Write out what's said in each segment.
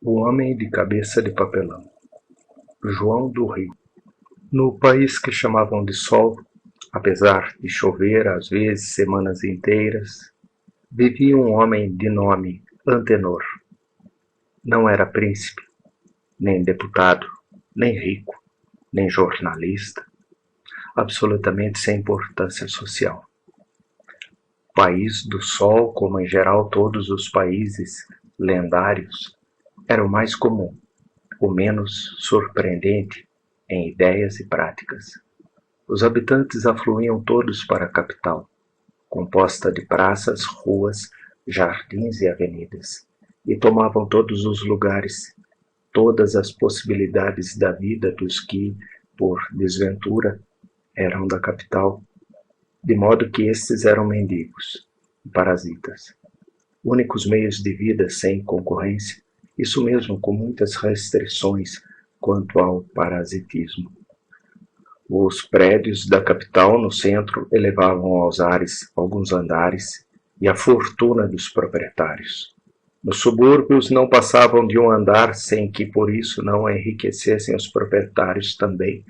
O homem de cabeça de papelão, João do Rio. No país que chamavam de Sol, apesar de chover às vezes semanas inteiras, vivia um homem de nome Antenor. Não era príncipe, nem deputado, nem rico, nem jornalista, absolutamente sem importância social. País do Sol, como em geral todos os países lendários, era o mais comum, o menos surpreendente em ideias e práticas. Os habitantes afluíam todos para a capital, composta de praças, ruas, jardins e avenidas, e tomavam todos os lugares, todas as possibilidades da vida dos que, por desventura, eram da capital, de modo que estes eram mendigos e parasitas, únicos meios de vida sem concorrência, isso mesmo com muitas restrições quanto ao parasitismo. Os prédios da capital no centro elevavam aos ares alguns andares e a fortuna dos proprietários. Nos subúrbios não passavam de um andar sem que por isso não enriquecessem os proprietários também.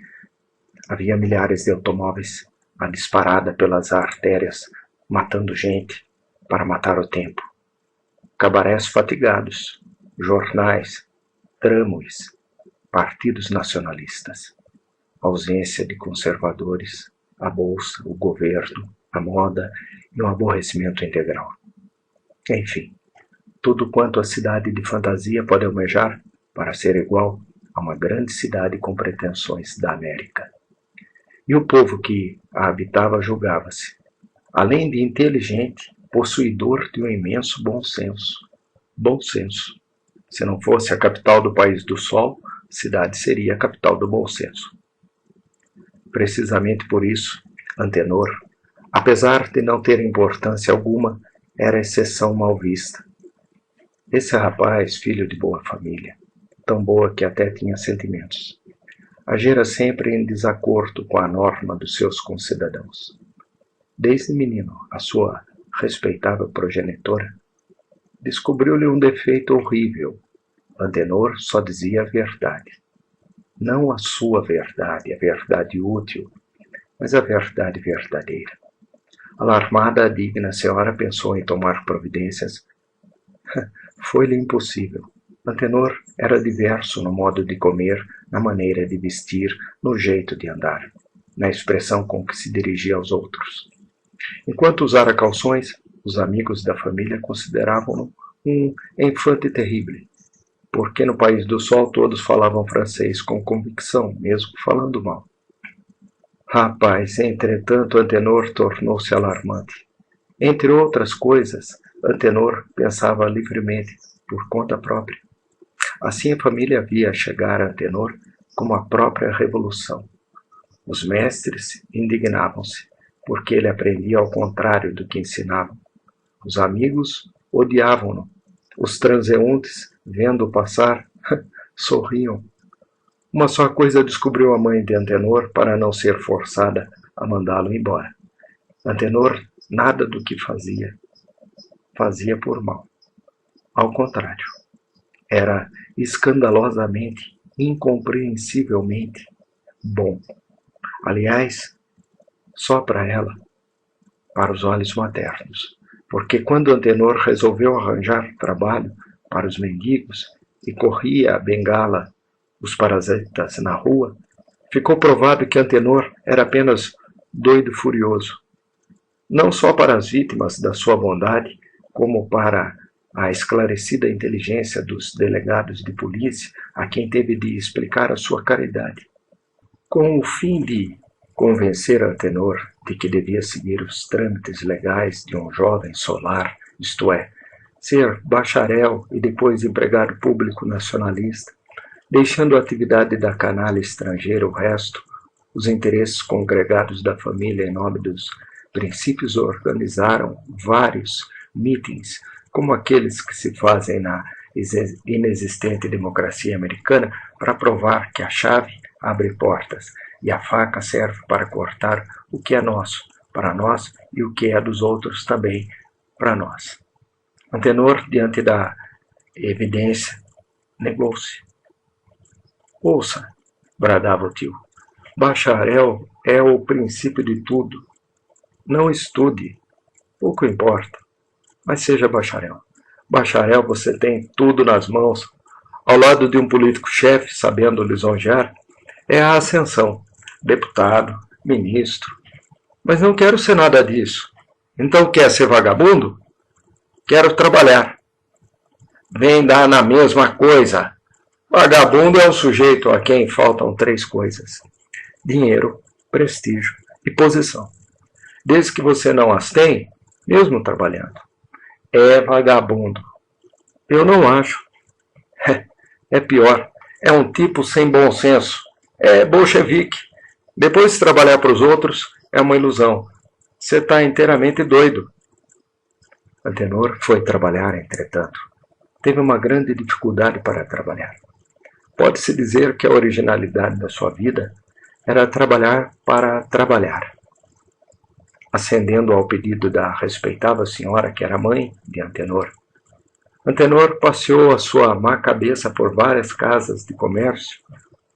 Havia milhares de automóveis a disparada pelas artérias, matando gente para matar o tempo. Cabarés fatigados, jornais, tramways, partidos nacionalistas, ausência de conservadores, a bolsa, o governo, a moda e um aborrecimento integral. Enfim, tudo quanto a cidade de fantasia pode almejar para ser igual a uma grande cidade com pretensões da América. E o povo que a habitava julgava-se, além de inteligente, possuidor de um imenso bom senso. Bom senso. Se não fosse a capital do país do sol, a cidade seria a capital do bom senso. Precisamente por isso, Antenor, apesar de não ter importância alguma, era exceção mal vista. Esse rapaz, filho de boa família, tão boa que até tinha sentimentos, agira sempre em desacordo com a norma dos seus concidadãos. Desde menino, a sua respeitável progenitora descobriu-lhe um defeito horrível. Antenor só dizia a verdade. Não a sua verdade, a verdade útil, mas a verdade verdadeira. Alarmada, a digna senhora pensou em tomar providências. Foi-lhe impossível. Antenor era diverso no modo de comer, na maneira de vestir, no jeito de andar, na expressão com que se dirigia aos outros. Enquanto usara calções, os amigos da família consideravam-no um enfant terrible, porque no país do sol todos falavam francês com convicção, mesmo falando mal. Rapaz, entretanto, Antenor tornou-se alarmante. Entre outras coisas, Antenor pensava livremente, por conta própria. Assim a família via chegar a Antenor como a própria revolução. Os mestres indignavam-se, porque ele aprendia ao contrário do que ensinavam. Os amigos odiavam-no. Os transeuntes, vendo-o passar, sorriam. Uma só coisa descobriu a mãe de Antenor para não ser forçada a mandá-lo embora. Antenor nada do que fazia por mal. Ao contrário, era escandalosamente, incompreensivelmente bom. Aliás, só para ela, para os olhos maternos, porque quando Antenor resolveu arranjar trabalho para os mendigos e corria a bengala os parasitas na rua, ficou provado que Antenor era apenas doido furioso. Não só para as vítimas da sua bondade, como para a esclarecida inteligência dos delegados de polícia, a quem teve de explicar a sua caridade. Com o fim de convencer Antenor de que devia seguir os trâmites legais de um jovem solar, isto é, ser bacharel e depois empregado público nacionalista, deixando a atividade da canalha estrangeira o resto, os interesses congregados da família em nome dos princípios organizaram vários mítins, como aqueles que se fazem na inexistente democracia americana, para provar que a chave abre portas e a faca serve para cortar o que é nosso, para nós, e o que é dos outros também, para nós. Antenor, diante da evidência negou-se. Ouça, bradava o tio, bacharel é o princípio de tudo. Não estude, pouco importa, mas seja bacharel. Bacharel você tem tudo nas mãos. Ao lado de um político-chefe, sabendo lisonjear, é a ascensão, deputado, ministro. Mas não quero ser nada disso. Então quer ser vagabundo? Quero trabalhar. Vem dar na mesma coisa. Vagabundo é um sujeito a quem faltam 3 coisas: dinheiro, prestígio e posição. Desde que você não as tem, mesmo trabalhando, é vagabundo. Eu não acho. É pior. É um tipo sem bom senso. É bolchevique. Depois de trabalhar para os outros, é uma ilusão. Você está inteiramente doido. Antenor foi trabalhar, entretanto. Teve uma grande dificuldade para trabalhar. Pode-se dizer que a originalidade da sua vida era trabalhar para trabalhar. Ascendendo ao pedido da respeitável senhora que era mãe de Antenor, Antenor passeou a sua má cabeça por várias casas de comércio,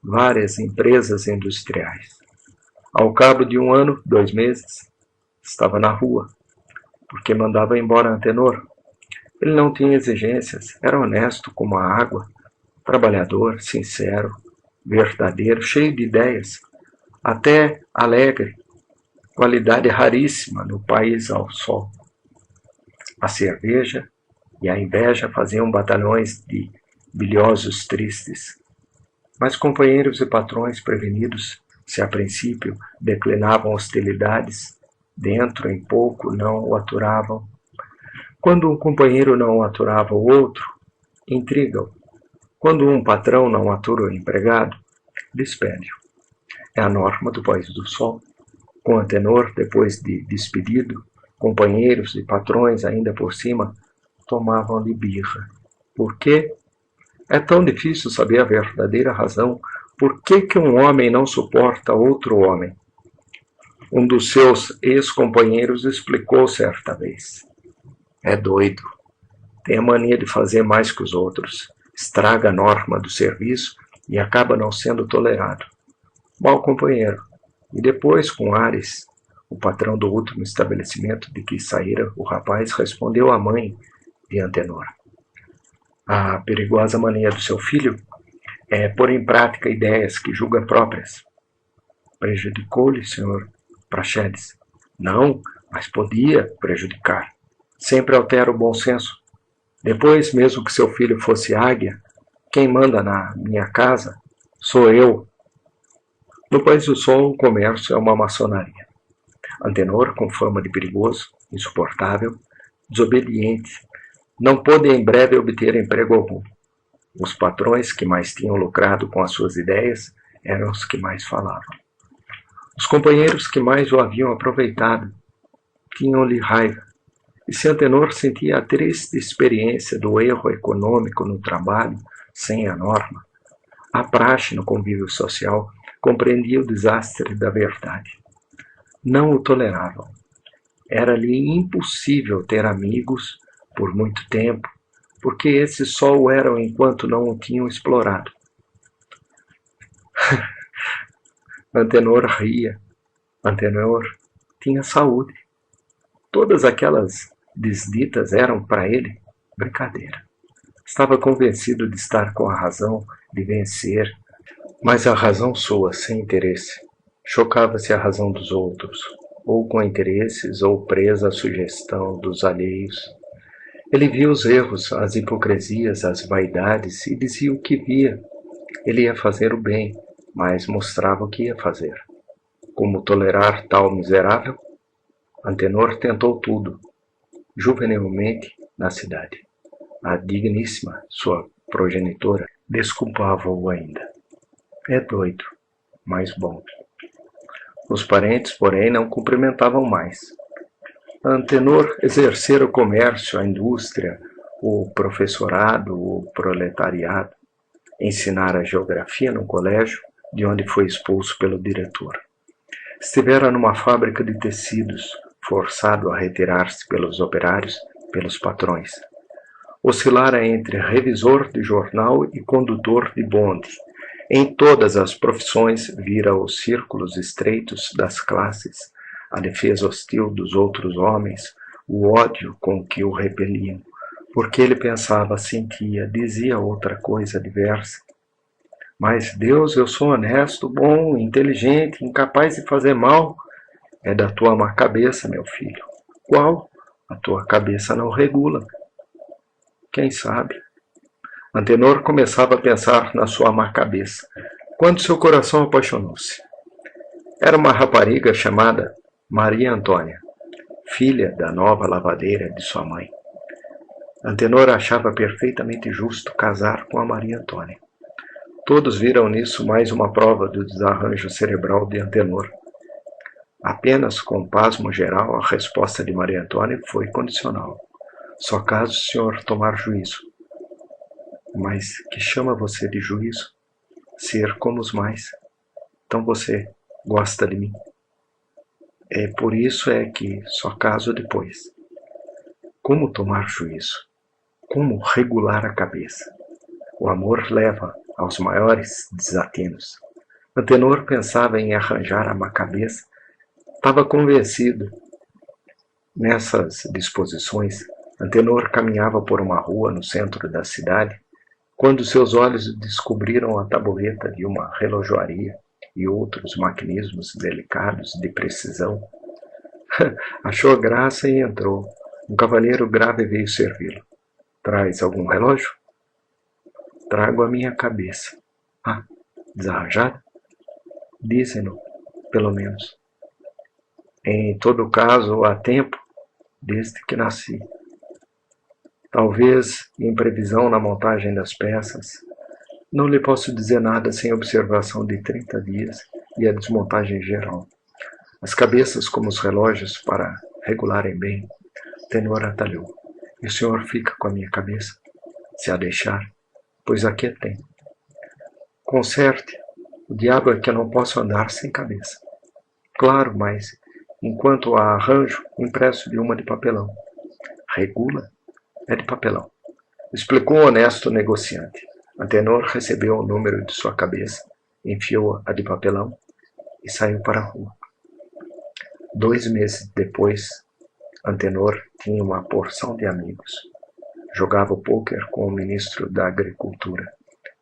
várias empresas industriais. Ao cabo de 1 ano, 2 meses, estava na rua, porque mandava embora Antenor. Ele não tinha exigências, era honesto como a água, trabalhador, sincero, verdadeiro, cheio de ideias, até alegre, qualidade raríssima no país ao sol. A cerveja e a inveja faziam batalhões de bilhosos tristes. Mas companheiros e patrões prevenidos, se a princípio declinavam hostilidades, dentro em pouco não o aturavam. Quando um companheiro não aturava o outro, intriga-o. Quando um patrão não atura o empregado, despede-o. É a norma do país do sol. Com Antenor, depois de despedido, companheiros e patrões ainda por cima tomavam-lhe birra. Por quê? É tão difícil saber a verdadeira razão por que um homem não suporta outro homem. Um dos seus ex-companheiros explicou certa vez. É doido. Tem a mania de fazer mais que os outros. Estraga a norma do serviço e acaba não sendo tolerado. Mau companheiro. E depois, com Ares, o patrão do último estabelecimento de que saíra o rapaz, respondeu à mãe de Antenor. A perigosa mania do seu filho é pôr em prática ideias que julga próprias. Prejudicou-lhe, senhor Praxedes? Não, mas podia prejudicar. Sempre altera o bom senso. Depois, mesmo que seu filho fosse águia, quem manda na minha casa sou eu. No País do Sol, o comércio é uma maçonaria. Antenor, com fama de perigoso, insuportável, desobediente, não pôde em breve obter emprego algum. Os patrões que mais tinham lucrado com as suas ideias eram os que mais falavam. Os companheiros que mais o haviam aproveitado tinham-lhe raiva. E se Antenor sentia a triste experiência do erro econômico no trabalho sem a norma, a praxe no convívio social compreendia o desastre da verdade. Não o toleravam. Era-lhe impossível ter amigos por muito tempo, porque esses só o eram enquanto não o tinham explorado. Antenor ria. Antenor tinha saúde. Todas aquelas desditas eram para ele brincadeira. Estava convencido de estar com a razão, de vencer, mas a razão sua, sem interesse, chocava-se a razão dos outros, ou com interesses, ou presa à sugestão dos alheios. Ele via os erros, as hipocrisias, as vaidades e dizia o que via. Ele ia fazer o bem, mas mostrava o que ia fazer. Como tolerar tal miserável? Antenor tentou tudo, juvenilmente, na cidade. A digníssima, sua progenitora, desculpava-o ainda. É doido, mas bom. Os parentes, porém, não cumprimentavam mais. Antenor exercera o comércio, a indústria, o professorado, o proletariado. Ensinara geografia no colégio, de onde foi expulso pelo diretor. Estivera numa fábrica de tecidos, forçado a retirar-se pelos operários, pelos patrões. oscilara entre revisor de jornal e condutor de bonde. Em todas as profissões vira os círculos estreitos das classes, a defesa hostil dos outros homens, o ódio com que o repeliam, porque ele pensava, sentia, dizia outra coisa diversa. Mas Deus, eu sou honesto, bom, inteligente, incapaz de fazer mal. É da tua má cabeça, meu filho. Qual? A tua cabeça não regula. Quem sabe? Antenor começava a pensar na sua má cabeça, quando seu coração apaixonou-se. Era uma rapariga chamada Maria Antônia, filha da nova lavadeira de sua mãe. Antenor achava perfeitamente justo casar com a Maria Antônia. Todos viram nisso mais uma prova do desarranjo cerebral de Antenor. Apenas com pasmo geral, a resposta de Maria Antônia foi condicional. Só caso o senhor tomar juízo. Mas que chama você de juízo? Ser como os mais. Então você gosta de mim. Por isso é que só caso depois. Como tomar juízo? Como regular a cabeça? O amor leva aos maiores desatinos. Antenor pensava em arranjar a má cabeça. Estava convencido. Nessas disposições, Antenor caminhava por uma rua no centro da cidade, quando seus olhos descobriram a tabuleta de uma relojoaria e outros maquinismos delicados de precisão. Achou graça e entrou. Um cavalheiro grave veio servi-lo. Traz algum relógio? Trago a minha cabeça. Ah, desarranjada? Dizem-no, pelo menos. Em todo caso, há tempo, desde que nasci. Talvez imprevisão na montagem das peças. Não lhe posso dizer nada sem observação de 30 dias e a desmontagem geral. As cabeças, como os relógios, para regularem bem. Tenor atalhou. E o senhor fica com a minha cabeça? Se a deixar, pois aqui tem. Conserte. O diabo é que eu não posso andar sem cabeça. Claro, mas, enquanto a arranjo, impresso-lhe uma de papelão. Regula? É de papelão. Explicou o honesto negociante. Antenor recebeu o número de sua cabeça, enfiou a de papelão e saiu para a rua. 2 meses depois, Antenor tinha uma porção de amigos. Jogava pôquer com o ministro da Agricultura.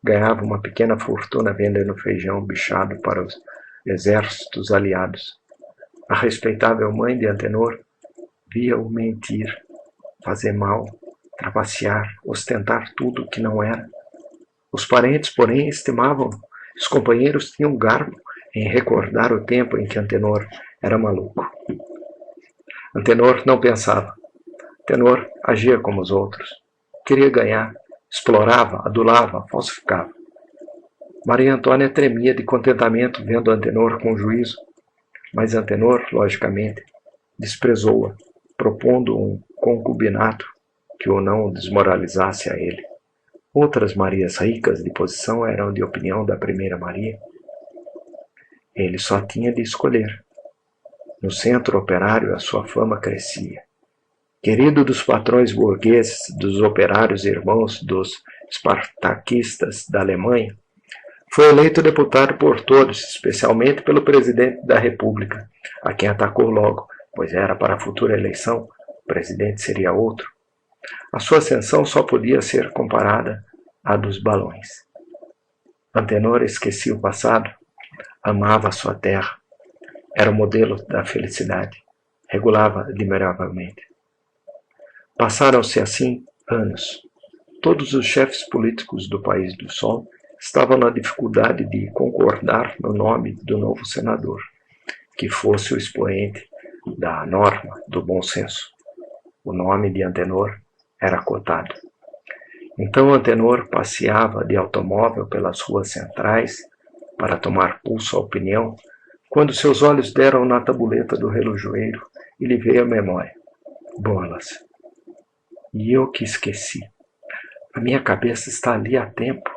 Ganhava uma pequena fortuna vendendo feijão bichado para os exércitos aliados. A respeitável mãe de Antenor via-o mentir, fazer mal, trapacear, ostentar tudo o que não era. Os parentes, porém, estimavam. Os companheiros tinham garbo em recordar o tempo em que Antenor era maluco. Antenor não pensava. Antenor agia como os outros. Queria ganhar, explorava, adulava, falsificava. Maria Antônia tremia de contentamento vendo Antenor com juízo, mas Antenor, logicamente, desprezou-a, propondo um concubinato que o não desmoralizasse a ele. Outras Marias ricas de posição eram de opinião da primeira Maria. Ele só tinha de escolher. No centro operário a sua fama crescia. Querido dos patrões burgueses, dos operários irmãos dos espartaquistas da Alemanha, foi eleito deputado por todos, especialmente pelo presidente da República, a quem atacou logo, pois era para a futura eleição, o presidente seria outro. A sua ascensão só podia ser comparada à dos balões. Antenor esquecia o passado, amava a sua terra, era o modelo da felicidade, regulava admiravelmente. Passaram-se assim anos. Todos os chefes políticos do País do Sol estavam na dificuldade de concordar no nome do novo senador, que fosse o expoente da norma, do bom senso. O nome de Antenor era cotado. Então Antenor passeava de automóvel pelas ruas centrais para tomar pulso à opinião, quando seus olhos deram na tabuleta do relojoeiro e lhe veio a memória. Bolas! E eu que esqueci. A minha cabeça está ali há tempo.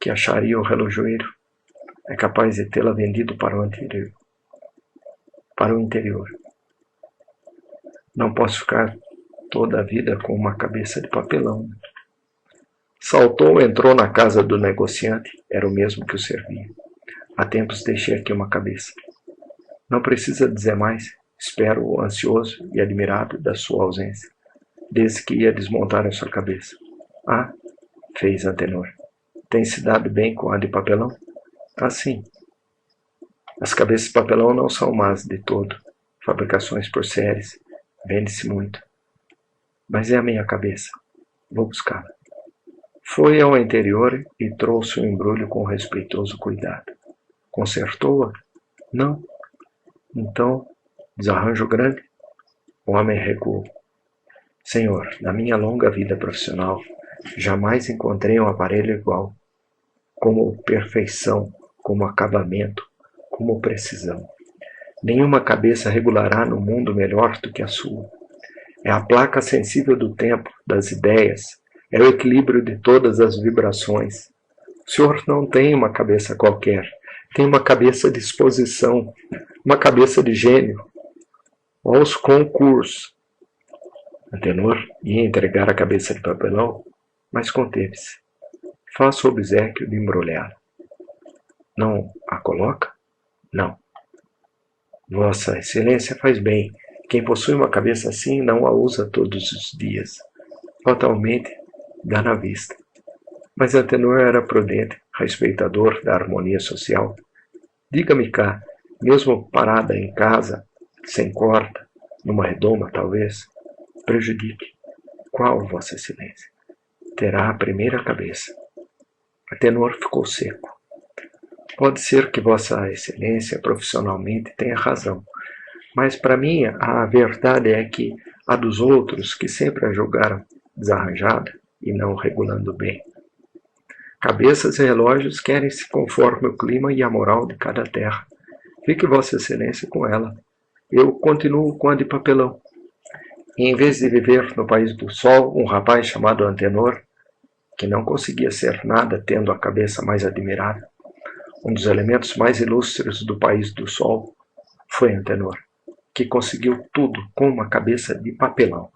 Que acharia o relojoeiro? É capaz de tê-la vendido para o interior. Não posso ficar toda a vida com uma cabeça de papelão. Saltou, entrou na casa do negociante, era o mesmo que o servia. Há tempos deixei aqui uma cabeça. Não precisa dizer mais, espero ansioso e admirado da sua ausência, desde que ia desmontar a sua cabeça. Ah, fez Antenor. Tem se dado bem com a de papelão? Ah, sim. As cabeças de papelão não são más de todo. Fabricações por séries. Vende-se muito. Mas é a minha cabeça. Vou buscá-la. Foi ao interior e trouxe o embrulho com respeitoso cuidado. Consertou-a? Não. Então, desarranjo grande? O homem recuou. Senhor, na minha longa vida profissional, jamais encontrei um aparelho igual. Como perfeição, como acabamento, como precisão. Nenhuma cabeça regulará no mundo melhor do que a sua. É a placa sensível do tempo, das ideias, é o equilíbrio de todas as vibrações. O senhor não tem uma cabeça qualquer, tem uma cabeça de exposição, uma cabeça de gênio. Aos concursos. Antenor ia entregar a cabeça de papelão, mas conteve-se. Faça o obséquio de embrulhá-la. Não a coloca? Não. Vossa Excelência faz bem. Quem possui uma cabeça assim não a usa todos os dias. Fatalmente, dá na vista. Mas Antenor era prudente, respeitador da harmonia social. Diga-me cá, mesmo parada em casa, sem corda, numa redoma talvez, prejudique. Qual, Vossa Excelência? Terá a primeira cabeça. Antenor ficou seco. Pode ser que Vossa Excelência profissionalmente tenha razão, mas para mim a verdade é que a dos outros que sempre a julgaram desarranjada e não regulando bem. Cabeças e relógios querem-se conforme o clima e a moral de cada terra. Fique Vossa Excelência com ela. Eu continuo com a de papelão. E em vez de viver no país do sol, um rapaz chamado Antenor, que não conseguia ser nada tendo a cabeça mais admirável, um dos elementos mais ilustres do país do sol, foi Antenor, que conseguiu tudo com uma cabeça de papelão.